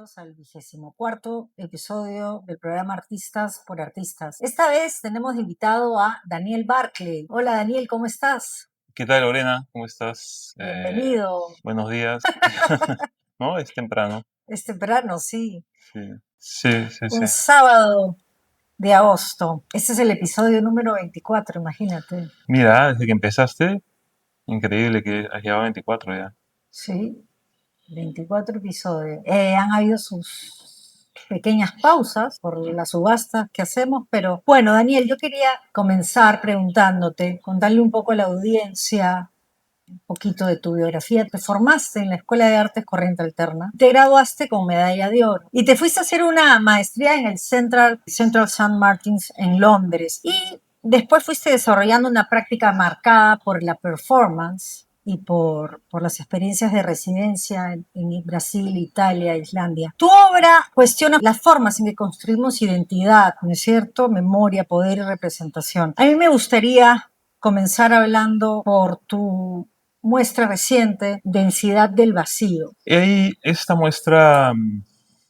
bienvenidos al 24º episodio del programa Artistas por Artistas. Esta vez tenemos de invitado a Daniel Barclay. Hola Daniel, ¿cómo estás? ¿Qué tal, Lorena? ¿Cómo estás? Bienvenido. Buenos días. ¿No? Es temprano. Es temprano, sí. Sí. Un sábado de agosto. Este es el episodio número 24, imagínate. Mira, desde que empezaste, increíble que has llegado a 24 ya. Sí, 24 episodios. Han habido sus pequeñas pausas por las subastas que hacemos, pero bueno, Daniel, yo quería comenzar preguntándote, contarle un poco a la audiencia un poquito de tu biografía. Te formaste en la Escuela de Artes Corriente Alterna, te graduaste con medalla de oro y te fuiste a hacer una maestría en el Central St. Martins en Londres y después fuiste desarrollando una práctica marcada por la performance y por las experiencias de residencia en Brasil, Italia, Islandia. Tu obra cuestiona las formas en que construimos identidad, ¿no es cierto? Memoria, poder y representación. A mí me gustaría comenzar hablando por tu muestra reciente, Densidad del Vacío. Y ahí, esta muestra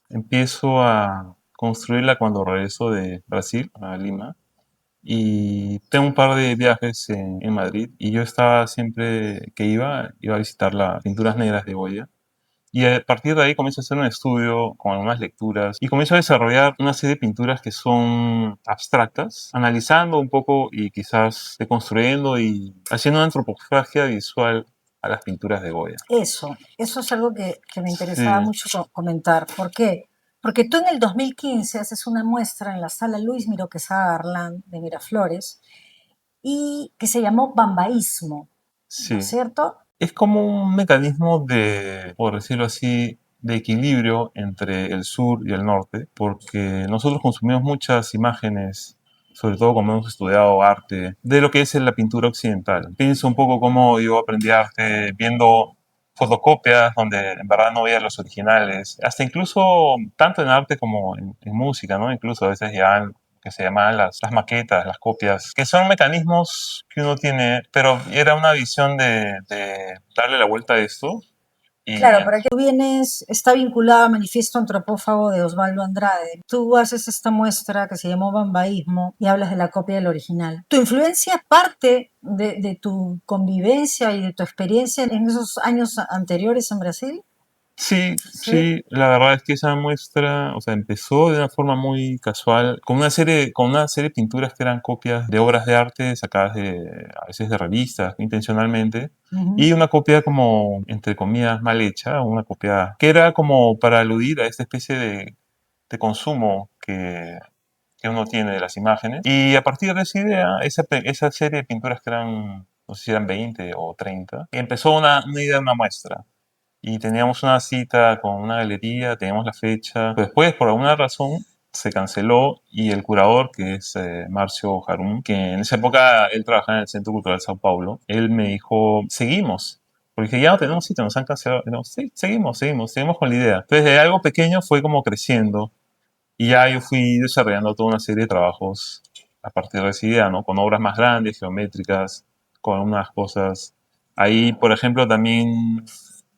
empiezo a construirla cuando regreso de Brasil a Lima. Y tengo un par de viajes en Madrid y yo estaba siempre que iba a visitar las pinturas negras de Goya. Y a partir de ahí comienzo a hacer un estudio con algunas lecturas y comienzo a desarrollar una serie de pinturas que son abstractas, analizando un poco y quizás deconstruyendo y haciendo una antropofagia visual a las pinturas de Goya. Eso es algo que me interesaba Sí, mucho comentar. ¿Por qué? Porque tú en el 2015 haces una muestra en la sala Luis Miró Quesada Arlán de Miraflores y que se llamó Bambaísmo, ¿no es sí. cierto? Es como un mecanismo de, por decirlo así, de equilibrio entre el sur y el norte, porque nosotros consumimos muchas imágenes, sobre todo como hemos estudiado arte, de lo que es la pintura occidental. Pienso un poco cómo yo aprendí arte viendo fotocopias donde en verdad no veía los originales, hasta incluso tanto en arte como en música, ¿no? Incluso a veces ya que se llamaban las maquetas, las copias, que son mecanismos que uno tiene, pero era una visión de darle la vuelta a esto. Y Claro, para que tú vienes, está vinculada a Manifiesto Antropófago de Osvaldo Andrade. Tú haces esta muestra que se llamó Bambaísmo y hablas de la copia del original. ¿Tu influencia parte de tu convivencia y de tu experiencia en esos años anteriores en Brasil? Sí. sí, la verdad es que esa muestra, o sea, empezó de una forma muy casual, con una serie de pinturas que eran copias de obras de arte sacadas a veces de revistas, intencionalmente, y una copia como, entre comillas, mal hecha, una copia que era como para aludir a esta especie de consumo que uno tiene de las imágenes. Y a partir de esa idea, esa serie de pinturas que eran, no sé si eran 20 o 30, empezó una idea de una muestra y teníamos una cita con una galería, teníamos la fecha. Pero después, por alguna razón, se canceló y el curador, que es Marcio Jarum, que en esa época él trabajaba en el Centro Cultural de Sao Paulo, él me dijo, seguimos. Porque dije, ya no tenemos cita, nos han cancelado. Y no, sí, seguimos con la idea. Entonces, de algo pequeño fue como creciendo y ya yo fui desarrollando toda una serie de trabajos a partir de esa idea, ¿no? Con obras más grandes, geométricas, con unas cosas. Ahí, por ejemplo, también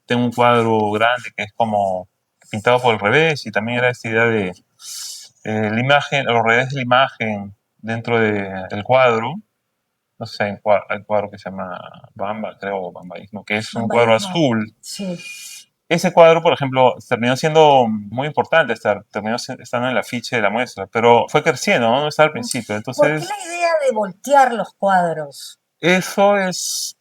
tengo un cuadro grande que es como pintado por el revés y también era esta idea de la imagen, los revés de la imagen dentro del cuadro. No sé, hay un cuadro que se llama Bamba, creo, Bambaísmo, que es un cuadro Bambaísmo. azul. Sí. Ese cuadro, por ejemplo, terminó siendo muy importante, terminó estando en el afiche de la muestra, pero fue creciendo, ¿no? No estaba al principio. ¿Por qué Entonces, la idea de voltear los cuadros? eso es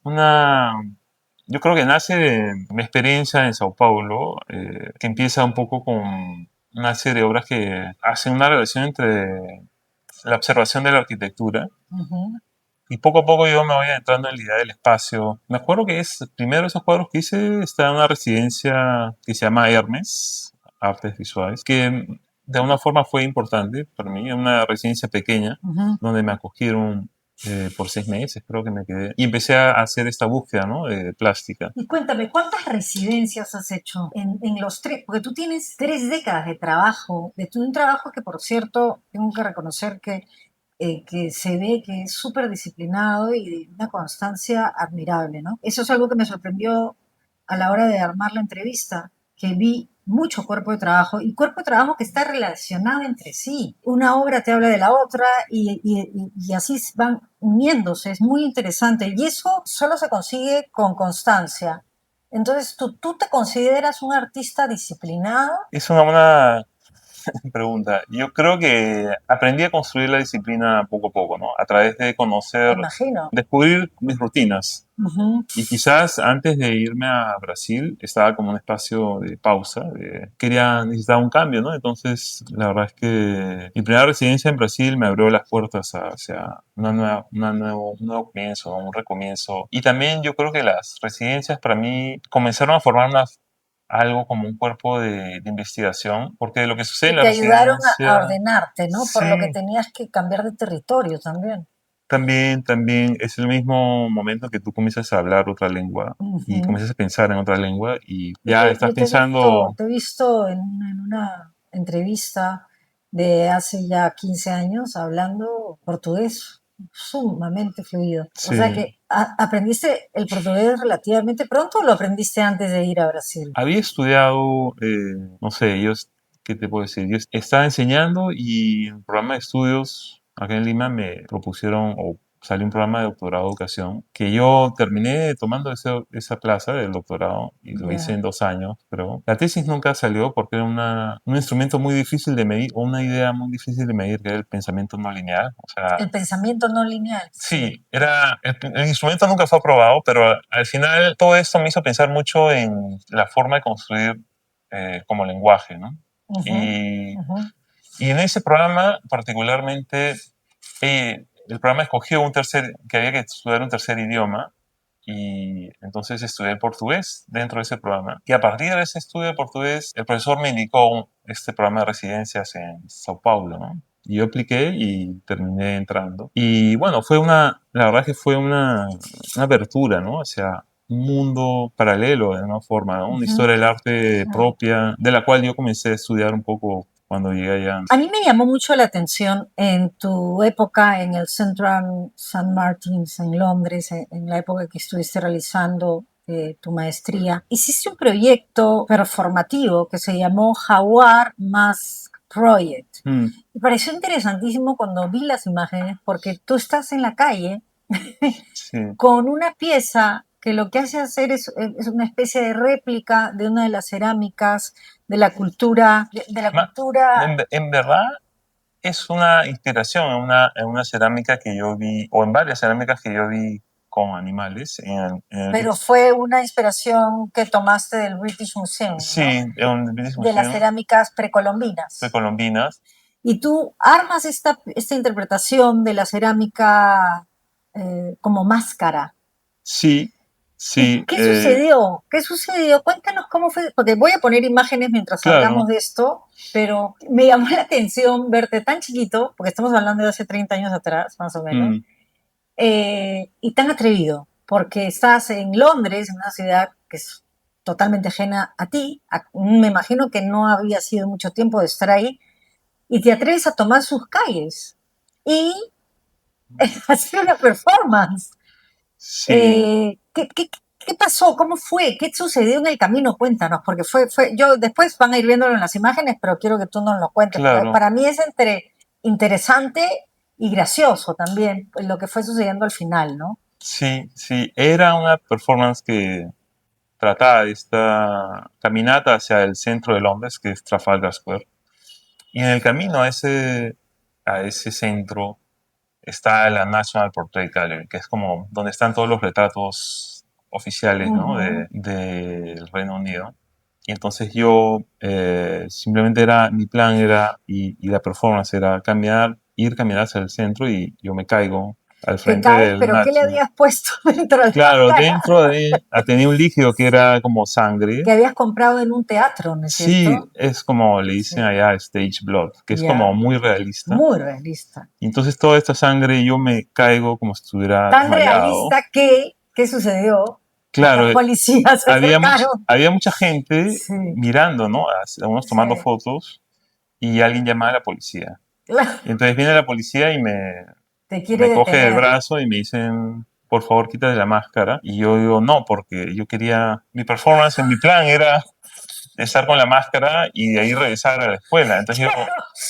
yo creo que nace de mi experiencia en Sao Paulo, que empieza un poco con una serie de obras que hacen una relación entre la observación de la arquitectura Ujú. y poco a poco yo me voy entrando en la idea del espacio. Me acuerdo que primero esos cuadros que hice, está en una residencia que se llama Hermes, Artes Visuales, que de alguna forma fue importante para mí, una residencia pequeña, Ujú. donde me acogieron por 6 meses, creo que me quedé, y empecé a hacer esta búsqueda, ¿no? De plástica. Y cuéntame, ¿cuántas residencias has hecho en los tres? Porque tú tienes 3 décadas de trabajo, un trabajo que, por cierto, tengo que reconocer que se ve que es súper disciplinado y de una constancia admirable, ¿no? Eso es algo que me sorprendió a la hora de armar la entrevista, que vi mucho cuerpo de trabajo y cuerpo de trabajo que está relacionado entre sí. Una obra te habla de la otra y así van uniéndose. Es muy interesante y eso solo se consigue con constancia. Entonces, ¿tú te consideras un artista disciplinado? Es una buena pregunta. Yo creo que aprendí a construir la disciplina poco a poco, ¿no? A través de Me conocer, imagino. descubrir mis rutinas. Ujú. Y quizás antes de irme a Brasil estaba como un espacio de pausa, necesitaba un cambio, ¿no? Entonces, la verdad es que mi primera residencia en Brasil me abrió las puertas hacia un nuevo comienzo, ¿no? Un recomienzo. Y también yo creo que las residencias para mí comenzaron a formar algo como un cuerpo de investigación, porque lo que sucede en Y la te ayudaron a residencia, ordenarte, ¿no? Por sí, lo que tenías que cambiar de territorio también. también es el mismo momento que tú comienzas a hablar otra lengua y Ujú. comienzas a pensar en otra lengua y Yo ya te, estás yo te he visto, pensando, te he visto en una entrevista de hace ya 15 años hablando portugués sumamente fluido. O sea sí, que aprendiste el portugués relativamente pronto o lo aprendiste antes de ir a Brasil. había estudiado, no sé, ¿qué te puedo decir? Yo estaba enseñando y en el programa de estudios acá en Lima me propusieron o salió un programa de doctorado de educación que yo terminé tomando esa plaza del doctorado y lo hice Ya. en 2 años, pero la tesis nunca salió porque era un instrumento muy difícil de medir o una idea muy difícil de medir que era el pensamiento no lineal. O sea, El pensamiento no lineal, sí. sí, el instrumento nunca fue aprobado, pero al final todo esto me hizo pensar mucho en la forma de construir como lenguaje, ¿no? Ujú, Y, ujú. y en ese programa particularmente, el programa escogió que había que estudiar un tercer idioma y entonces estudié el portugués dentro de ese programa. Y a partir de ese estudio de portugués, el profesor me indicó este programa de residencias en Sao Paulo, ¿no? Y yo apliqué y terminé entrando. Y bueno, la verdad que fue una apertura, ¿no? Hacia un mundo paralelo de una forma, ¿no? Una Ujú. historia del arte propia, de la cual yo comencé a estudiar un poco cuando llegué allá. A mí me llamó mucho la atención en tu época en el Central St. Martins en Londres, en la época que estuviste realizando tu maestría. Hiciste un proyecto performativo que se llamó Jaguar Mask Project. Mm, Me pareció interesantísimo cuando vi las imágenes porque tú estás en la calle sí. con una pieza que lo que hace hacer es una especie de réplica de una de las cerámicas de la cultura, de la Ma- cultura. en verdad, es una inspiración en una cerámica que yo vi, o en varias cerámicas que yo vi con animales en el Pero fue una inspiración que tomaste del British Museum, sí, ¿no? en el British De las Museum cerámicas precolombinas. precolombinas. Y tú armas esta interpretación de la cerámica como máscara. Sí, ¿Y sí, qué sucedió? ¿Qué sucedió? Cuéntanos cómo fue, porque voy a poner imágenes mientras hablamos claro. de esto, pero me llamó la atención verte tan chiquito, porque estamos hablando de hace 30 años atrás, más o menos, Mm, y tan atrevido, porque estás en Londres, en una ciudad que es totalmente ajena a ti, me imagino que no había sido mucho tiempo de estar ahí, y te atreves a tomar sus calles y hacer una performance. sí, ¿Qué pasó? ¿Cómo fue? ¿Qué sucedió en el camino? Cuéntanos, porque yo después van a ir viéndolo en las imágenes, pero quiero que tú nos lo cuentes, porque claro. para mí es entre interesante y gracioso también lo que fue sucediendo al final, ¿no? Sí, sí, era una performance que trataba de esta caminata hacia el centro de Londres, que es Trafalgar Square. Y en el camino a ese centro está la National Portrait Gallery, que es como donde están todos los retratos oficiales, ¿no? Ujú. Del Reino Unido. Y entonces yo simplemente mi plan era, y la performance era caminar hacia el centro y yo me caigo al Te frente caes, del pero ¿qué le National. habías puesto dentro de la Claro, máscara? tenía un líquido que era como sangre. Que habías comprado en un teatro, ¿no es Sí, cierto? es como le dicen Sí, allá stage blood, que es como ya, muy realista. muy realista. Y entonces toda esta sangre yo me caigo como si estuviera Tan desmayado. realista que, ¿qué sucedió? Claro, Las policías se acercaron. había mucha gente Sí, mirando, ¿no? Algunos sí. tomando fotos y alguien llama a la policía. Claro, Y entonces viene la policía y te quiere me coge del detener. brazo y me dicen, por favor, quítate la máscara. Y yo digo, no, porque yo quería, mi performance, mi plan era estar con la máscara y de ahí regresar a la escuela. Entonces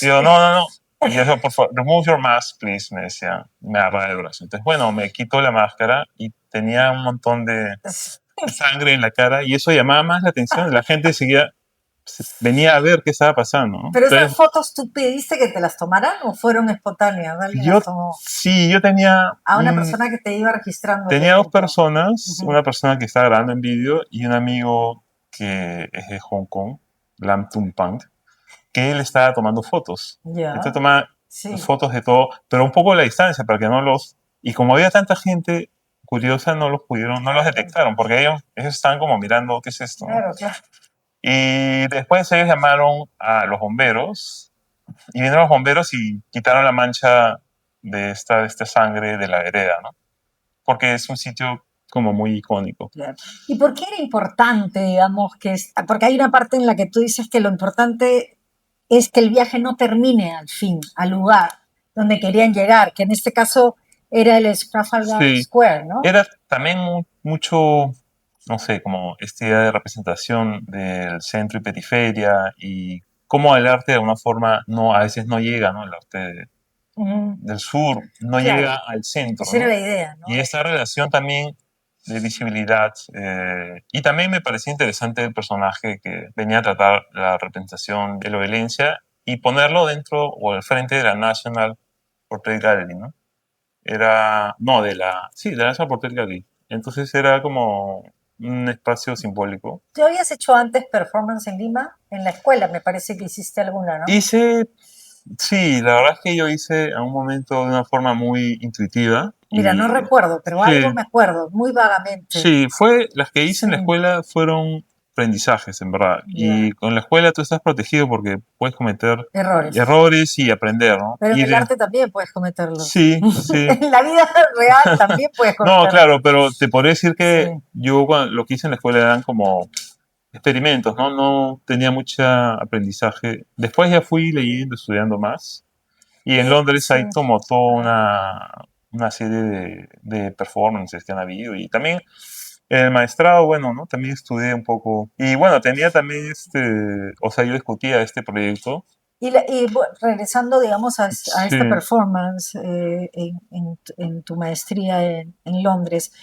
yo no, no, no. Y yo, por favor, remove your mask, please, me decía, me agarraba el brazo. Entonces, bueno, me quito la máscara y tenía un montón de sangre en la cara y eso llamaba más la atención. La gente venía a ver qué estaba pasando, ¿no? Pero esas fotos, ¿tú pediste que te las tomaran o fueron espontáneas? ¿Alguien las tomó? Sí, yo tenía... A una persona que te iba registrando. Tenía dos personas, una persona que estaba grabando en vídeo y un amigo que es de Hong Kong, Lam Tung Pang, que él estaba tomando fotos. Entonces tomaba fotos de todo, pero un poco a la distancia para que no los... Y como había tanta gente curiosa, no los detectaron, porque ellos estaban como mirando, ¿qué es esto? Claro, claro. Y después ellos llamaron a los bomberos, y vinieron los bomberos y quitaron la mancha de esta sangre de la vereda, ¿no? Porque es un sitio como muy icónico. Claro. ¿Y por qué era importante, digamos, porque hay una parte en la que tú dices que lo importante es que el viaje no termine al fin, al lugar donde querían llegar, que en este caso era el Trafalgar Square, ¿no? Era también mucho, no sé, como esta idea de representación del centro y periferia y cómo el arte de alguna forma a veces no llega, ¿no? El arte del sur no llega al centro. Esa era la idea, ¿no? Y esa relación también de visibilidad. Y también me parecía interesante el personaje que venía a tratar la representación de la violencia y ponerlo dentro o al frente de la National Portrait Gallery, ¿no? De la National Portrait Gallery. Entonces era como un espacio simbólico. ¿Tú habías hecho antes performance en Lima? En la escuela, me parece que hiciste alguna, ¿no? Sí, la verdad es que yo hice a un momento de una forma muy intuitiva. Mira, no recuerdo, pero algo me acuerdo, muy vagamente. Sí, las que hice en la escuela fueron aprendizajes, en verdad. Y con la escuela tú estás protegido porque puedes cometer errores y aprender, ¿no? Pero en el arte también puedes cometerlos. Sí, sí. En la vida real también puedes cometerlos. No, claro, pero te podría decir que yo lo que hice en la escuela eran como experimentos, ¿no? No tenía mucho aprendizaje. Después ya fui leyendo, estudiando más. Y en Londres hay como toda una serie de performances que han habido. Y también en el maestrado, bueno, ¿no? También estudié un poco. Y bueno, tenía también yo discutía este proyecto. Y regresando, digamos, a esta performance en tu maestría en Londres,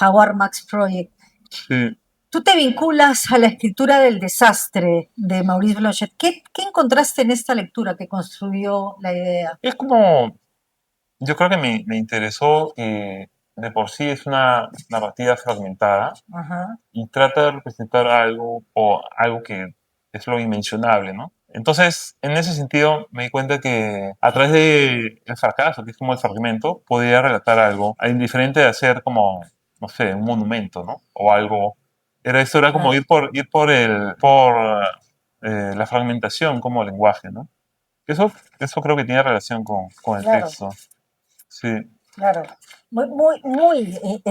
Howard Max Project. Sí. Tú te vinculas a la escritura del desastre de Maurice Blochet. ¿Qué encontraste en esta lectura que construyó la idea? Es como, yo creo que me interesó que de por sí es una narrativa fragmentada y trata de representar algo que es lo inmencionable, ¿no? Entonces, en ese sentido, me di cuenta que a través del fracaso, que es como el fragmento, podía relatar algo, indiferente de hacer como, no sé, un monumento, ¿no? O algo. Esto era como ir por la fragmentación como lenguaje, ¿no? Eso creo que tiene relación con el texto. Sí. Claro. Muy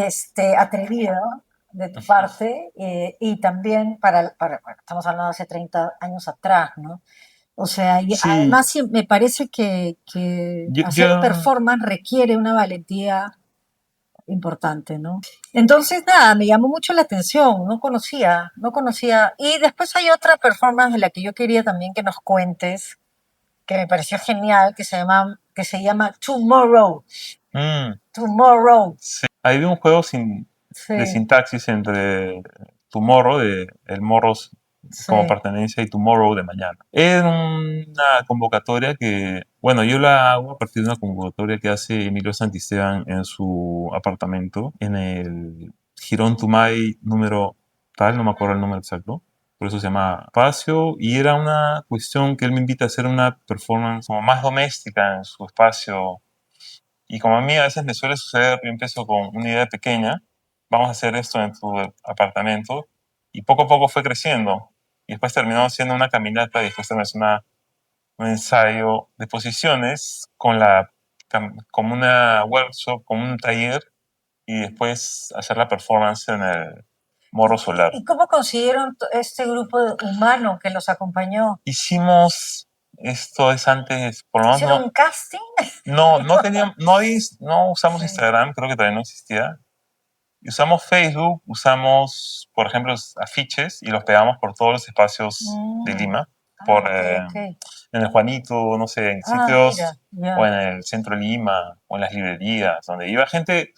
atrevido de tu parte y también bueno, estamos hablando de hace 30 años atrás, ¿no? O sea, y además me parece que hacer performance requiere una valentía importante, ¿no? Entonces, nada, me llamó mucho la atención, no conocía. Y después hay otra performance de la que yo quería también que nos cuentes, que me pareció genial, que se llama Tomorrow. Tomorrow. Sí. Hay un juego de sintaxis entre tomorrow, de el morros como pertenencia, y tomorrow de mañana. Es una convocatoria que, bueno, yo la hago a partir de una convocatoria que hace Emilio Santisteban en su apartamento, en el Girón Tumay número tal, no me acuerdo el número exacto. Por eso se llama Espacio, y era una cuestión que él me invita a hacer una performance como más doméstica en su espacio. Y como a mí a veces me suele suceder, yo empiezo con una idea pequeña, vamos a hacer esto en tu apartamento, y poco a poco fue creciendo. Y después terminó siendo una caminata y después también es un ensayo de posiciones como una workshop, como un taller, y después hacer la performance en el Morro Solar. ¿Y cómo consiguieron este grupo humano que los acompañó? Hicimos... Esto es antes, por lo menos. ¿Hicieron un casting? No usamos Instagram, creo que todavía no existía. Usamos Facebook, usamos, por ejemplo, afiches y los pegamos por todos los espacios de Mm. Lima, Ah, por, ok, ok. en el Juanito, no sé, en Ah, sitios mira, o ya. en el centro de Lima o en las librerías, donde iba gente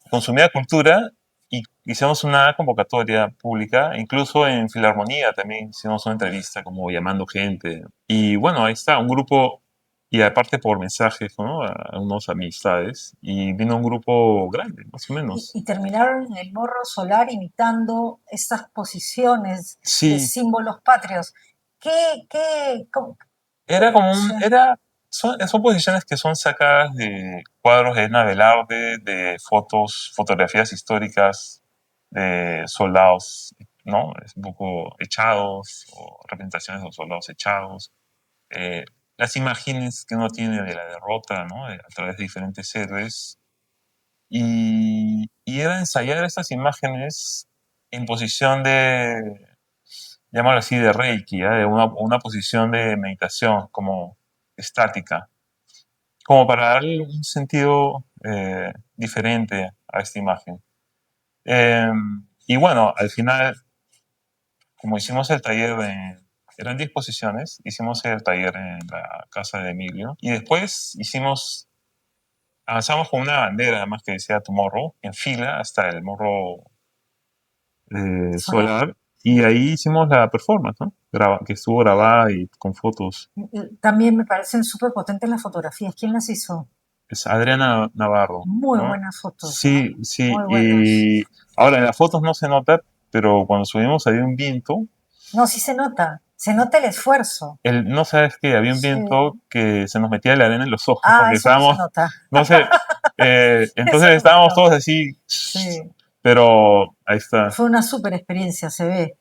que consumía cultura y hicimos una convocatoria pública, incluso en Filarmonía también hicimos una entrevista como llamando gente. Y bueno, ahí está, un grupo, y aparte por mensajes, ¿no? A unos amistades, y vino un grupo grande, más o menos. Y terminaron en el Morro Solar imitando estas posiciones de Sí, símbolos patrios. ¿Cómo? era como Sí. son posiciones que son sacadas de cuadros de Edna Velarde, de fotografías históricas de soldados, ¿no? Es un poco echados, o representaciones de los soldados echados. eh, las imágenes que uno tiene de la derrota, ¿no? A través de diferentes héroes. Y era ensayar estas imágenes en posición de, llamarlo así, de Reiki, ¿eh? De una posición de meditación, como estática, como para darle un sentido diferente a esta imagen. Eh, y bueno, al final, como hicimos el taller eran 10 posiciones, hicimos el taller en la casa de Emilio y después avanzamos con una bandera además que decía Tomorrow en fila hasta el morro Solar. solar y ahí hicimos la performance, ¿no? Que estuvo grabada y con fotos. También me parecen súper potentes las fotografías. ¿Quién las hizo? Es Adriana Navarro, Muy ¿no? buenas fotos, ¿ah? Sí, sí. Muy buenas. Y ahora en las fotos no se nota, pero cuando subimos había un viento. No, sí se nota el esfuerzo. No sabes qué, había un Sí. viento que se nos metía la arena en los ojos Ah, porque eso no se estábamos, nota. no sé, Eso entonces no se estábamos todos nota. así, Sí. pero ahí está. Fue una súper experiencia, se ve.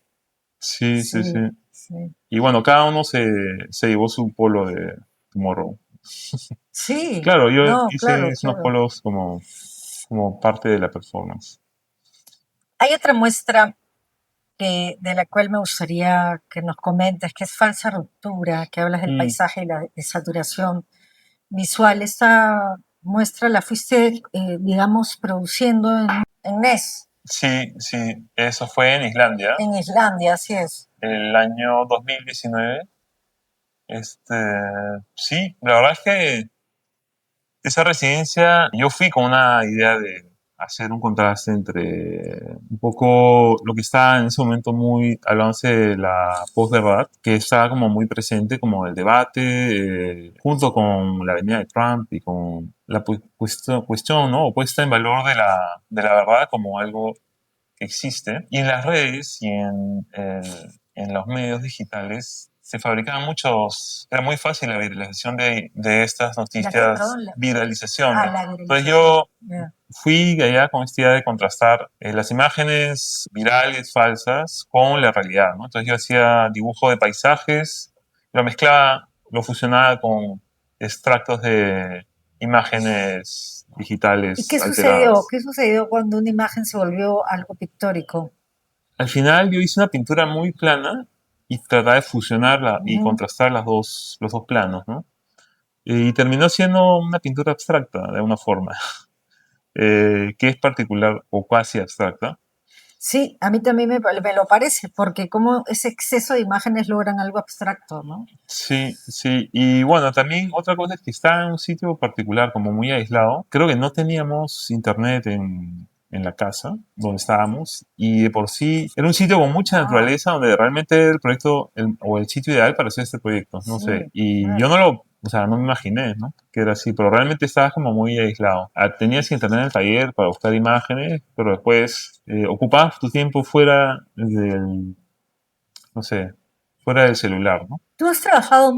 Sí, sí, sí. Sí, sí. Y bueno, cada uno se llevó su polo de Tomorrow. Sí, Claro, yo no, hice claro, unos claro. polos como parte de la performance. Hay otra muestra de la cual me gustaría que nos comentes, que es Falsa Ruptura, que hablas del Mm, paisaje y la desaturación visual. Esta muestra la fuiste, digamos, produciendo en NES, sí, sí, eso fue en Islandia, en Islandia, así es. el año 2019. Sí, la verdad es que esa residencia, yo fui con una idea de hacer un contraste entre un poco lo que estaba en ese momento muy hablándose de la posverdad, que estaba como muy presente, como el debate, junto con la venida de Trump y con la cuestión, ¿no? O puesta en valor de la verdad como algo que existe. Y en las redes y en los medios digitales se fabricaban era muy fácil la viralización de estas ¿La qué? noticias, Perdón. viralizaciones. La Entonces viralización. yo Ya. fui allá con esta idea de contrastar las imágenes virales, falsas, con la realidad, ¿no? Entonces yo hacía dibujo de paisajes, lo mezclaba, lo fusionaba con extractos de imágenes ¿Y digitales qué sucedió? alteradas. ¿Qué sucedió cuando una imagen se volvió algo pictórico? Al final yo hice una pintura muy plana y trataba de fusionarla y Ujú. contrastar los dos planos, ¿no? Y terminó siendo una pintura abstracta, de alguna forma, que es particular o casi abstracta. Sí, a mí también me lo parece, porque como ese exceso de imágenes logran algo abstracto, ¿no? Sí, sí. Y bueno, también otra cosa es que estaba en un sitio particular, como muy aislado. Creo que no teníamos internet en la casa donde estábamos y de por sí era un sitio con mucha Ah, naturaleza donde realmente era el proyecto o el sitio ideal para hacer este proyecto, no sé. sí, Y yo claro. o sea, no me imaginé, ¿no? Que era así, pero realmente estabas como muy aislado. Tenías internet en el taller para buscar imágenes, pero después ocupabas tu tiempo fuera no sé, fuera del celular, ¿no? Tú has trabajado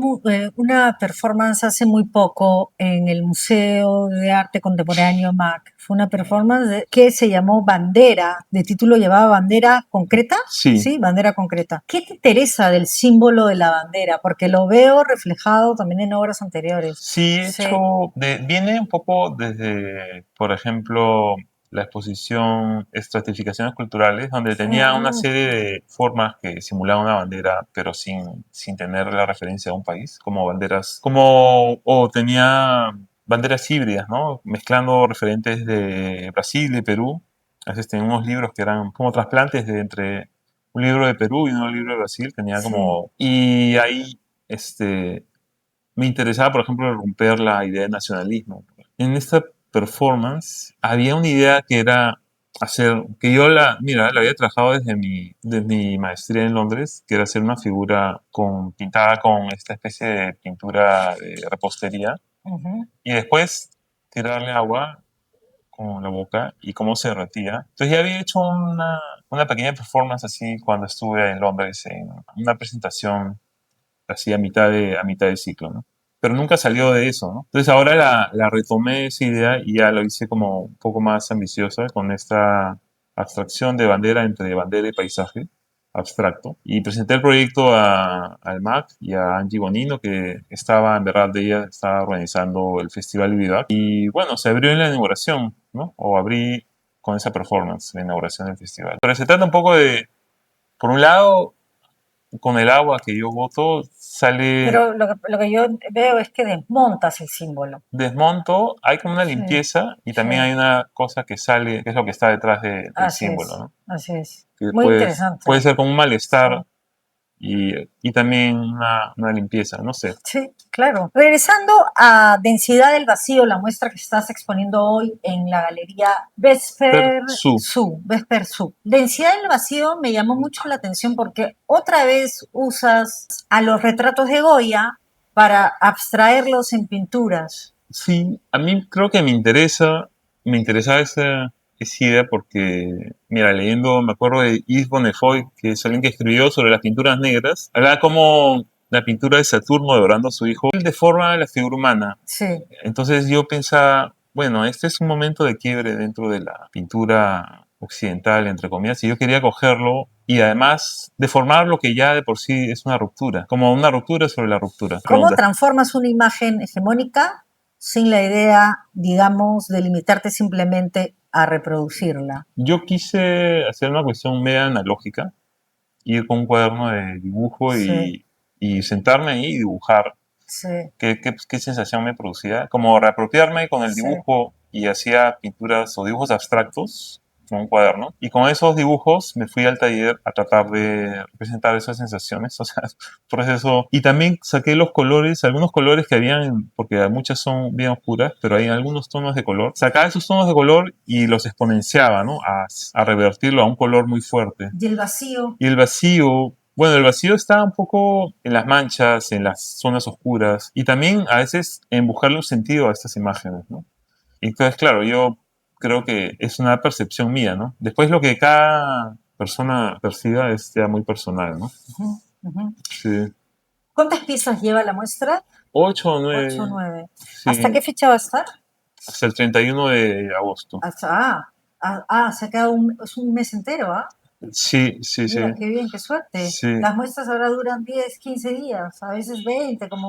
una performance hace muy poco en el Museo de Arte Contemporáneo MAC. Fue una performance que se llamó Bandera, de título llevaba Bandera Concreta. Sí, Sí, bandera concreta. ¿Qué te interesa del símbolo de la bandera? Porque lo veo reflejado también en obras anteriores. sí, Sí. viene un poco desde, por ejemplo, la exposición Estratificaciones Culturales, donde tenía una Mm, serie de formas que simulaban una bandera, pero sin tener la referencia a un país, como banderas, o tenía banderas híbridas, ¿no? Mezclando referentes de Brasil y Perú, A veces tenía unos libros que eran como trasplantes de entre un libro de Perú y un libro de Brasil. Tenía Sí. como... Y ahí me interesaba, por ejemplo, romper la idea de nacionalismo. En esta performance había una idea que era hacer, que yo mira, la había trabajado desde mi maestría en Londres, que era hacer una figura pintada con esta especie de pintura de repostería Ujú. y después tirarle agua con la boca y cómo se derretía. Entonces ya había hecho una pequeña performance así cuando estuve en Londres en una presentación así a mitad de ciclo, ¿no? Pero nunca salió de eso, ¿no? Entonces ahora la retomé esa idea y ya lo hice como un poco más ambiciosa con esta abstracción de bandera entre bandera y paisaje abstracto. Y presenté el proyecto al MAC y a Angie Bonino, que estaba, en verdad, de ella estaba organizando el Festival Vivac. Y bueno, se abrió en la inauguración, ¿no? O abrí con esa performance, la inauguración del festival. Pero se trata un poco de, por un lado, con el agua que yo boto, sale, Pero lo que yo veo es que desmontas el símbolo. desmonto, hay como una Sí, limpieza y sí, también hay una cosa que sale, que es lo que está detrás del así símbolo, es, ¿no? así es. Que Muy interesante. puede ser como un Sí. malestar y también una limpieza, no sé. Sí, claro. Regresando a Densidad del Vacío, la muestra que estás exponiendo hoy en la galería Per Vesper su. Su, Vesper Su. Densidad del Vacío me llamó mucho la atención porque otra vez usas a los retratos de Goya para abstraerlos en pinturas. Sí, a mí creo que me interesaba esa idea porque, mira, leyendo, me acuerdo de Yves Bonnefoy, que es alguien que escribió sobre las pinturas negras, hablaba como la pintura de Saturno devorando a su hijo, él deforma la figura humana. Sí, Entonces yo pensaba, bueno, este es un momento de quiebre dentro de la pintura occidental, entre comillas, y yo quería cogerlo y además deformar lo que ya de por sí es una ruptura, como una ruptura sobre la ruptura. ¿cómo Pregunta. transformas una imagen hegemónica sin la idea, digamos, de limitarte simplemente a reproducirla? Yo quise hacer una cuestión media analógica, ir con un cuaderno de dibujo Sí, y sentarme ahí y dibujar sí, qué sensación me producía. Como reapropiarme con el sí. dibujo y hacía pinturas o dibujos abstractos con un cuaderno. Y con esos dibujos me fui al taller a tratar de representar esas sensaciones, o sea, proceso. Y también saqué los colores, algunos colores que habían, porque muchas son bien oscuras, pero hay algunos tonos de color. Sacaba esos tonos de color y los exponenciaba, ¿no? A revertirlo a un color muy fuerte. Y el vacío, Y el vacío, bueno, el vacío está un poco en las manchas, en las zonas oscuras y también a veces en buscarle un sentido a estas imágenes, ¿no? Y entonces, claro, yo creo que es una percepción mía, ¿no? Después lo que cada persona perciba es ya muy personal, ¿no? ujú, ujú. Sí. ¿Cuántas piezas lleva la muestra? 8 o 8 o 9, 9. ¿Hasta sí, qué fecha va a estar? hasta el 31 de agosto. Se ha quedado es un mes entero, ¿ah? Sí, sí, sí, Mira, qué bien, qué suerte. sí, Las muestras ahora duran 10, 15 días, a veces 20, con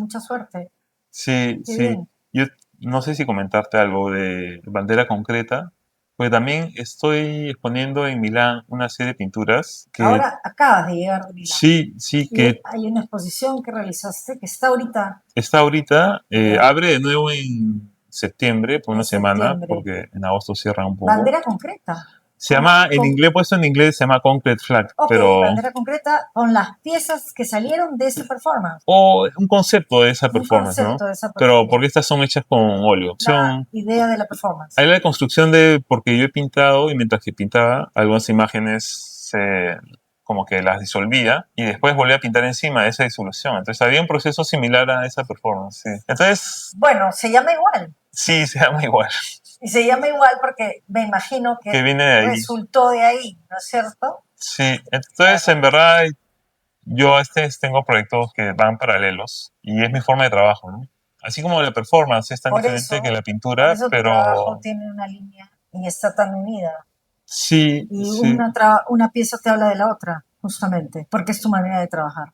mucha suerte. sí, Qué sí. bien. Yo no sé si comentarte algo de bandera concreta, porque también estoy exponiendo en Milán una serie de pinturas que Ahora acabas de llegar de Milán sí, sí, y que hay una exposición que realizaste que está ahorita, está ahorita, ya, abre de nuevo en septiembre por en una semana, septiembre. porque en agosto cierran un poco. Bandera concreta. Se llama, en inglés, puesto en inglés, se llama Concrete Flag, Ok, pero, bandera concreta con las piezas que salieron de ese performance. o un concepto de esa Un performance, ¿no? concepto de esa Pero performance. porque estas son hechas con óleo. La idea de la performance. Hay la construcción porque yo he pintado y mientras que pintaba, algunas imágenes como que las disolvía y después volví a pintar encima de esa disolución. Entonces había un proceso similar a esa performance, sí. Entonces, Bueno, se llama igual. sí, se llama igual, Y se llama igual porque me imagino que que viene de ahí. resultó de ahí, ¿no es cierto? Sí, entonces Claro. en verdad yo tengo proyectos que van paralelos y es mi forma de trabajo, ¿no? Así como la performance es tan Por diferente que eso, la por pintura, eso tu trabajo pero tiene una línea y está tan unida. sí, Y sí. una pieza te habla de la otra, justamente, porque es tu manera de trabajar.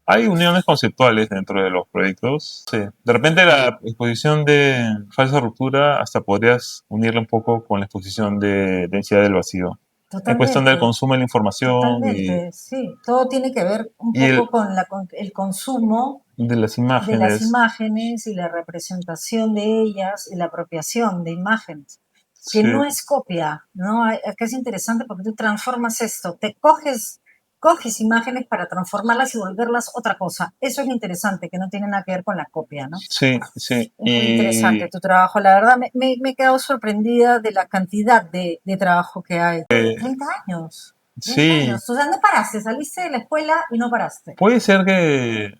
Hay uniones conceptuales dentro de los proyectos. Sí. De repente la exposición de falsa ruptura hasta podrías unirla un poco con la exposición de densidad del vacío. En cuestión del Totalmente, consumo de la información totalmente, sí. Todo tiene que ver un y poco con el consumo de las de las imágenes. imágenes y la representación de ellas y la apropiación de imágenes. que Sí, no es copia, ¿no? Que es interesante porque tú transformas esto, coges imágenes para transformarlas y volverlas otra cosa. Eso es interesante, que no tiene nada que ver con la copia, ¿no? sí, sí. Es muy interesante tu trabajo. La verdad, me he quedado sorprendida de la cantidad de trabajo que hay. 30 años. 30 Sí, años. O sea, no paraste, saliste de la escuela y no paraste. puede ser que,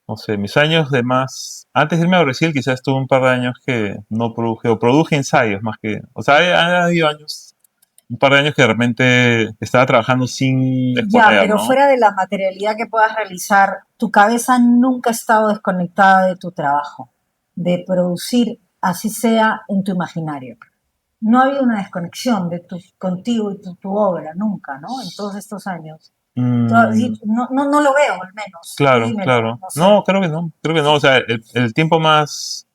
no sé, mis años de más... Antes de irme a Brasil quizás tuve un par de años que no produje, o produje ensayos más que... O sea, han habido años, un par de años que de repente estaba trabajando sin Ya, exponer, pero ¿no? fuera de la materialidad que puedas realizar, tu cabeza nunca ha estado desconectada de tu trabajo, de producir, así sea en tu imaginario. No ha habido una desconexión contigo y tu obra, nunca, ¿no? En todos estos años. Mm, No lo veo, al menos. Tú claro, dímelo, claro. no sé. No, creo que no, creo que no. O sea, el tiempo más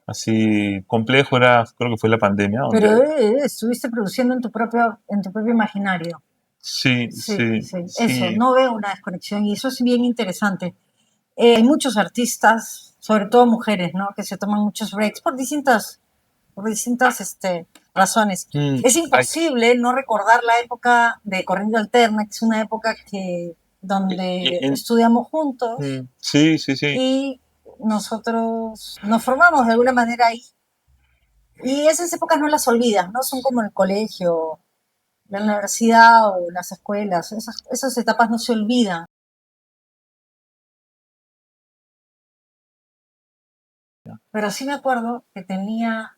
así complejo era, creo que fue la pandemia, Pero donde estuviste produciendo en tu propio imaginario. sí, Sí, sí, sí, eso, sí. no veo una desconexión y eso es bien interesante. Hay muchos artistas, sobre todo mujeres, ¿no? Que se toman muchos breaks por distintas razones. Mm, Es ay, imposible no recordar la época de Corriente Alterna, que es una época y- donde en- estudiamos juntos sí, sí, sí. y nosotros nos formamos de alguna manera ahí. Y esas épocas no las olvidas, ¿no? Son como el colegio, la universidad o las escuelas. Esas etapas no se olvidan. Pero sí me acuerdo que tenía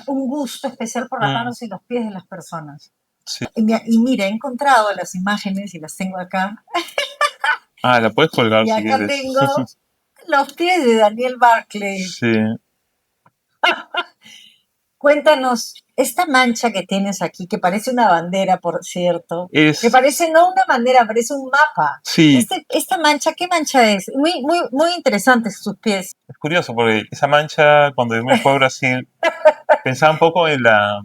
un gusto especial por las Mm, manos y los pies de las personas. sí. Y mira, he encontrado las imágenes y las tengo acá. Ah, la puedes colgar Y si acá quieres. tengo los pies de Daniel Barclay. Sí. Cuéntanos, esta mancha que tienes aquí, que parece una bandera, por cierto, que Es, parece no una bandera, parece un mapa. sí, Esta mancha, ¿qué mancha es? Muy, muy, muy interesantes sus pies. es curioso porque esa mancha, cuando yo me fui a Brasil, pensaba un poco en la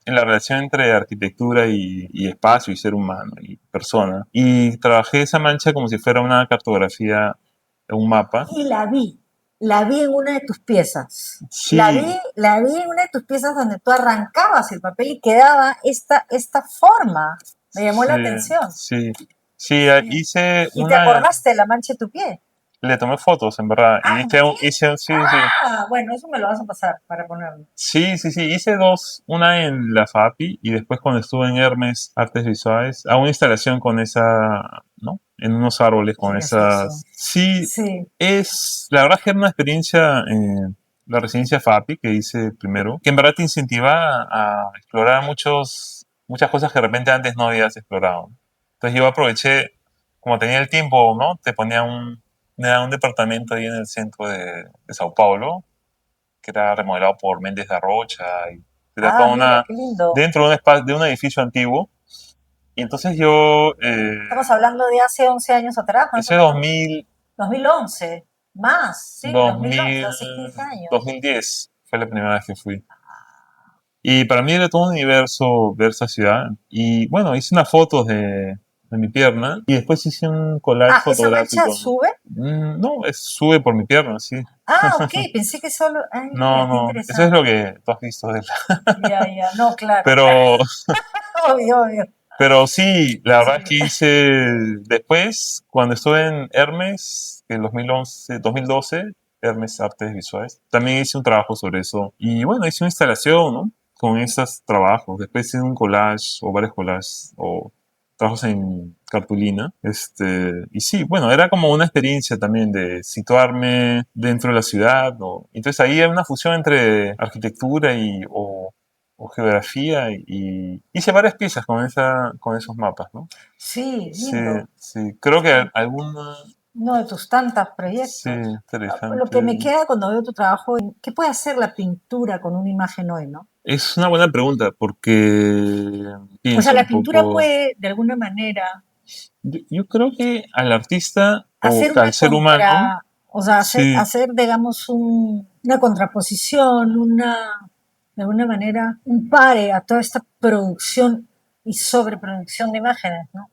relación entre arquitectura y espacio y ser humano y persona. Y trabajé esa mancha como si fuera una cartografía, un mapa. Y la vi en una de tus piezas. La vi, Sí, la vi en una de tus piezas donde tú arrancabas el papel y quedaba esta forma. Me llamó la sí, atención. sí. Sí, Sí. hice Y te una, acordaste de la mancha de tu pie. le tomé fotos en verdad y Ah, ¿sí? sí, sí. Bueno, eso me lo vas a pasar para ponerlo. Sí, sí, sí, hice dos, una en la FAPI y después cuando estuve en Hermes Artes Visuales, hago una instalación con esa, ¿no? En unos árboles Qué con gracioso. esas. Sí, Sí. la verdad que era una experiencia, la residencia FAPI que hice primero, que en verdad te incentiva a explorar muchas cosas que de repente antes no habías explorado. Entonces yo aproveché, como tenía el tiempo, ¿no? Me da un departamento ahí en el centro de Sao Paulo que era remodelado por Méndez de Rocha y era Ah, toda mira, una qué lindo. dentro de un espacio de un edificio antiguo y entonces yo Estamos hablando de hace 11 años atrás, más o ese menos. 2000 2011. Más, sí, 2011, 2000 hace 15 años. 2010 fue la primera vez que fui y para mí era todo un universo ver esa ciudad y bueno hice unas fotos de mi pierna y después hice un collage Ah, ¿esa mancha fotográfico. sube? No, sube por mi pierna, sí. Ah, ok, pensé que solo. Ay, No, mira, qué no, eso es lo interesante. que tú has visto de él. Ya, ya, no, claro, claro. Pero Obvio, obvio. Pero sí, la verdad es Sí. que hice después, cuando estuve en Hermes, en 2011, 2012, Hermes Artes Visuales, también hice un trabajo sobre eso. Y bueno, hice una instalación, ¿no? Con esos trabajos. Después hice un collage o varios collages o trabajos en cartulina. Y sí, bueno, era como una experiencia también de situarme dentro de la ciudad. Entonces ahí hay una fusión entre arquitectura o geografía y hice varias piezas con esos mapas, ¿no? Sí, Sí, lindo. sí, creo que Sí. alguna, Uno de tus tantos sí, proyectos. Lo interesante. que me queda cuando veo tu trabajo, ¿qué puede hacer la pintura con una imagen hoy, no? Es una buena pregunta porque O sea, pienso la un pintura poco, puede, de alguna manera, yo creo que al artista o hacer al una ser humano, o sea, sí, digamos, una contraposición, de alguna manera, un pare a toda esta producción y sobreproducción de imágenes, ¿no?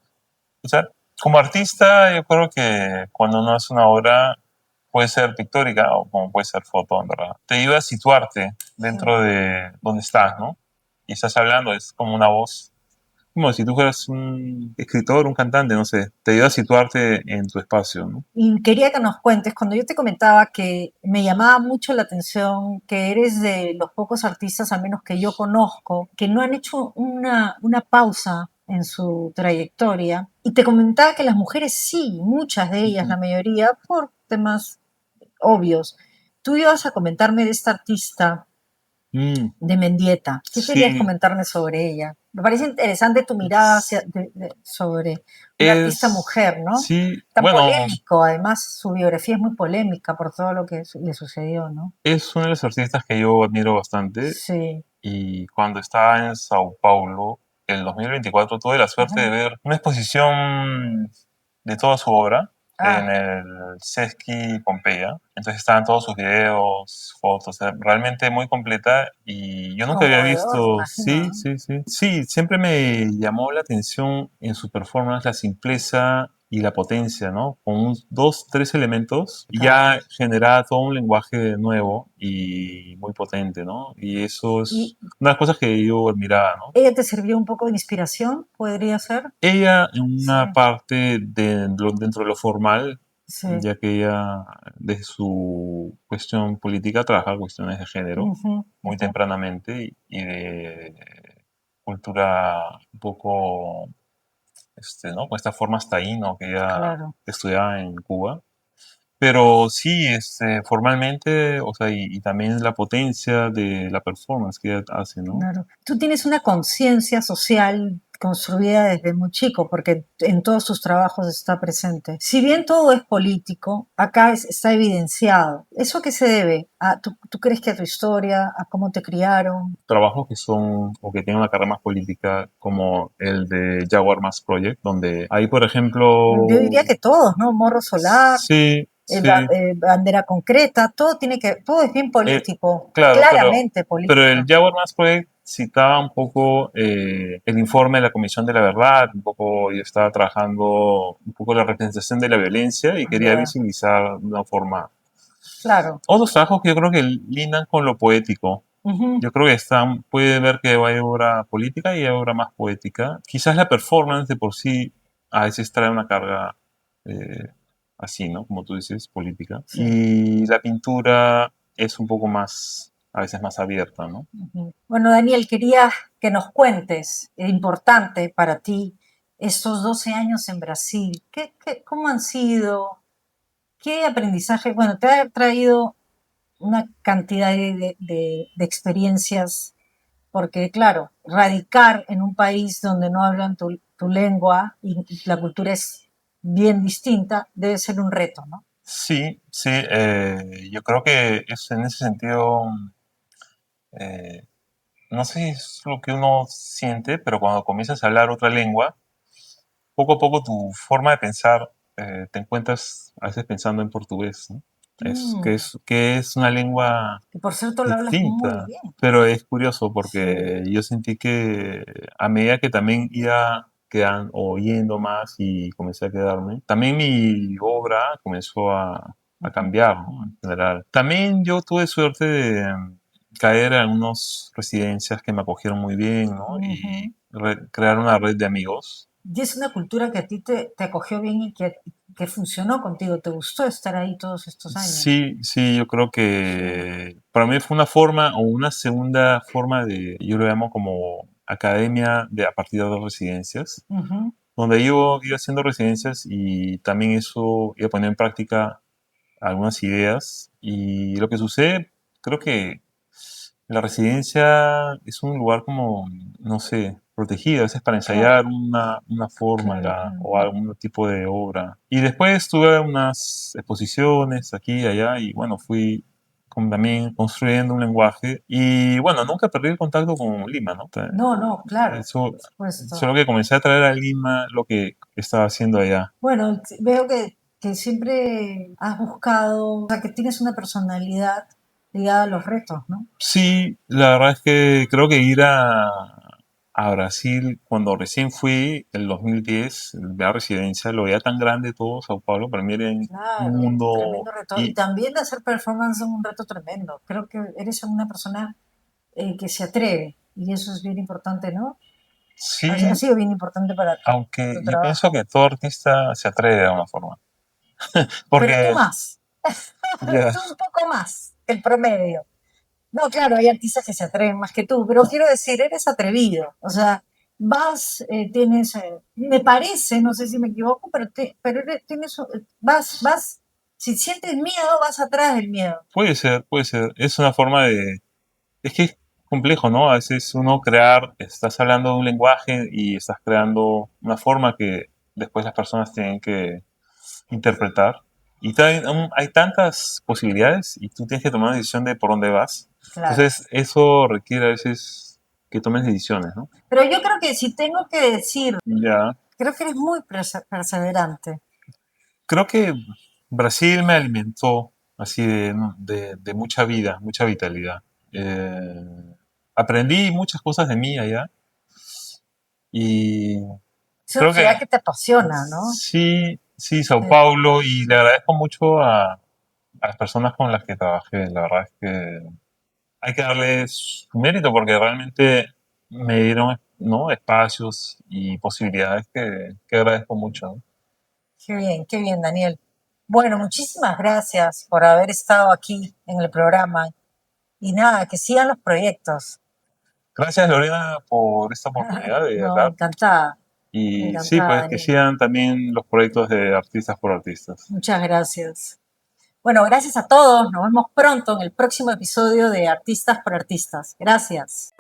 o sea, como artista yo creo que cuando uno hace una obra puede ser pictórica o como puede ser foto, en verdad, te ayuda a situarte Sí. dentro de donde estás, ¿no? y estás hablando, es como una voz, como si tú fueras un escritor, un cantante, no sé, te ayuda a situarte en tu espacio, ¿no? Y quería que nos cuentes, cuando yo te comentaba que me llamaba mucho la atención que eres de los pocos artistas, al menos que yo conozco, que no han hecho una pausa en su trayectoria, y te comentaba que las mujeres sí, muchas de ellas, Ujú. la mayoría, por temas obvios. Tú ibas a comentarme de esta artista Mm, de Mendieta. ¿Qué querías sí, comentarme sobre ella? Me parece interesante tu mirada es, sobre una artista mujer, ¿no? sí, Tan bueno, polémico, además su biografía es muy polémica por todo lo que le sucedió, ¿no? es uno de los artistas que yo admiro bastante Sí. y cuando estaba en Sao Paulo, el 2024, tuve la suerte de Ajá. ver una exposición de toda su obra en Ah, el Sesqui Pompeya. Entonces estaban todos sus videos, fotos, realmente muy completa y yo nunca había conmovedor, me visto, imagino, sí, ¿no? sí, sí. Sí, siempre me llamó la atención en su performance la simpleza y la potencia, ¿no? Con dos, tres elementos y Claro. ya generaba todo un lenguaje nuevo y muy potente, ¿no? Y eso ¿Y es una de las cosas que yo admiraba, ¿no? ella te sirvió un poco de inspiración? ¿Podría ser? Ella en Sí, una parte dentro de lo formal, sí. ya que ella de su cuestión política trabaja cuestiones de género Ujú, muy ujú, tempranamente y de cultura un poco, ¿no? Con esta forma taíno que ella claro. estudiaba en Cuba. Pero sí, formalmente, o sea, y también la potencia de la performance que ella hace, ¿no? Claro. Tú tienes una conciencia social construida desde muy chico, porque en todos tus trabajos está presente. Si bien todo es político, acá está evidenciado. ¿Eso a qué se debe? ¿Tú crees que a tu historia, a cómo te criaron? Trabajos que son o que tienen una carrera más política, como el de Jaguar Mass Project, donde ahí, por Yo ejemplo, diría que todos, ¿no? Morro solar, sí, sí, bandera concreta, todo es bien eh, político, claro, claramente pero el político. Jaguar Mass Project citaba un poco el informe de la Comisión de la Verdad, un poco yo estaba trabajando un poco la representación de la violencia y quería Ya, visibilizar de una forma claro. otros trabajos que yo creo que lindan con lo poético. Ujú, Yo creo que puede ver que hay obra política y hay obra más poética. Quizás la performance de por sí a veces trae una carga eh, así, ¿no? Como tú dices, política. sí. Y la pintura es un poco más, a veces más abierta, ¿no? Ujú. Bueno, Daniel, quería que nos cuentes, es importante para ti, estos 12 años en Brasil. ¿Cómo han sido? ¿Qué aprendizaje? Bueno, te ha traído una cantidad de experiencias, porque claro, radicar en un país donde no hablan tu lengua y la cultura es bien distinta, debe ser un reto, ¿no? Sí, sí, yo creo que es en ese sentido, eh, no sé si es lo que uno siente, pero cuando comienzas a hablar otra lengua, poco a poco tu forma de pensar, te encuentras a veces pensando en portugués, ¿no? Mm, Que es una lengua que por cierto lo hablas muy distinta, bien. pero es curioso Sí. porque yo sentí que a medida que también iba quedando, oyendo más y comencé a quedarme, también mi obra comenzó a Ujú, cambiar, ¿no? En general. También yo tuve suerte de caer en algunas residencias que me acogieron muy bien, ¿no? Y ujú. crear una red de amigos. Y es una cultura que a ti te acogió bien y que funcionó contigo. ¿Te gustó estar ahí todos estos años? Sí, sí, yo creo Sí. que para mí fue una forma o una segunda forma de, yo lo llamo como academia de a partir de dos residencias, Ujú, donde yo iba haciendo residencias y también eso iba a poner en práctica algunas ideas. Y lo que sucede, creo que la residencia es un lugar como, no sé, protegido, a veces para claro, ensayar una claro, fórmula claro. o algún tipo de obra. Y después tuve unas exposiciones aquí y allá y bueno, fui también construyendo un lenguaje y bueno, nunca perdí el contacto con Lima, ¿no? No, no, claro, Eso, por supuesto. solo que comencé a traer a Lima lo que estaba haciendo allá. Bueno, veo que siempre has buscado, o sea, que tienes una personalidad ligada a los retos, ¿no? Sí, la verdad es que creo que ir a Brasil cuando recién fui, el 2010, la residencia, lo veía tan grande todo Sao Paulo, para mí era un Claro, mundo tremendo reto. Y y también de hacer performance es un reto tremendo. Creo que eres una persona que se atreve. y eso es bien importante, ¿no? Ha Sí, sido bien importante para aunque tu yo pienso trabajo. que todo artista se atreve de alguna forma. Pero tú Porque, más, ya, tú un poco más que el promedio. No, claro, hay artistas que se atreven más que tú, pero quiero decir, eres atrevido. O sea, tienes, me parece, no sé si me equivoco, tienes, si sientes miedo, vas atrás del miedo. puede ser, puede ser. Es una forma de... Es que es complejo, ¿no? A veces uno crear, estás hablando de un lenguaje y estás creando una forma que después las personas tienen que interpretar. Y hay tantas posibilidades y tú tienes que tomar una decisión de por dónde vas. Claro. Entonces, eso requiere a veces que tomes decisiones, ¿no? Pero yo creo que si tengo que decir, Ya. creo que eres muy perseverante. Creo que Brasil me alimentó así de mucha vida, mucha vitalidad. Eh, Aprendí muchas cosas de mí allá y Es una creo que ciudad que te apasiona, ¿no? sí, sí, Sao Sí. Paulo, y le agradezco mucho a las personas con las que trabajé. La verdad es que hay que darles su mérito porque realmente me dieron, ¿no?, espacios y posibilidades que agradezco mucho, ¿no? Qué bien, Daniel. Bueno, muchísimas gracias por haber estado aquí en el programa. Y nada, que sigan los proyectos. Gracias, Lorena, por esta oportunidad de No, hablar. Y sí, encantada, pues que Daniel. sigan también los proyectos de artistas por artistas. Muchas gracias. Bueno, gracias a todos. Nos vemos pronto en el próximo episodio de Artistas por Artistas. Gracias.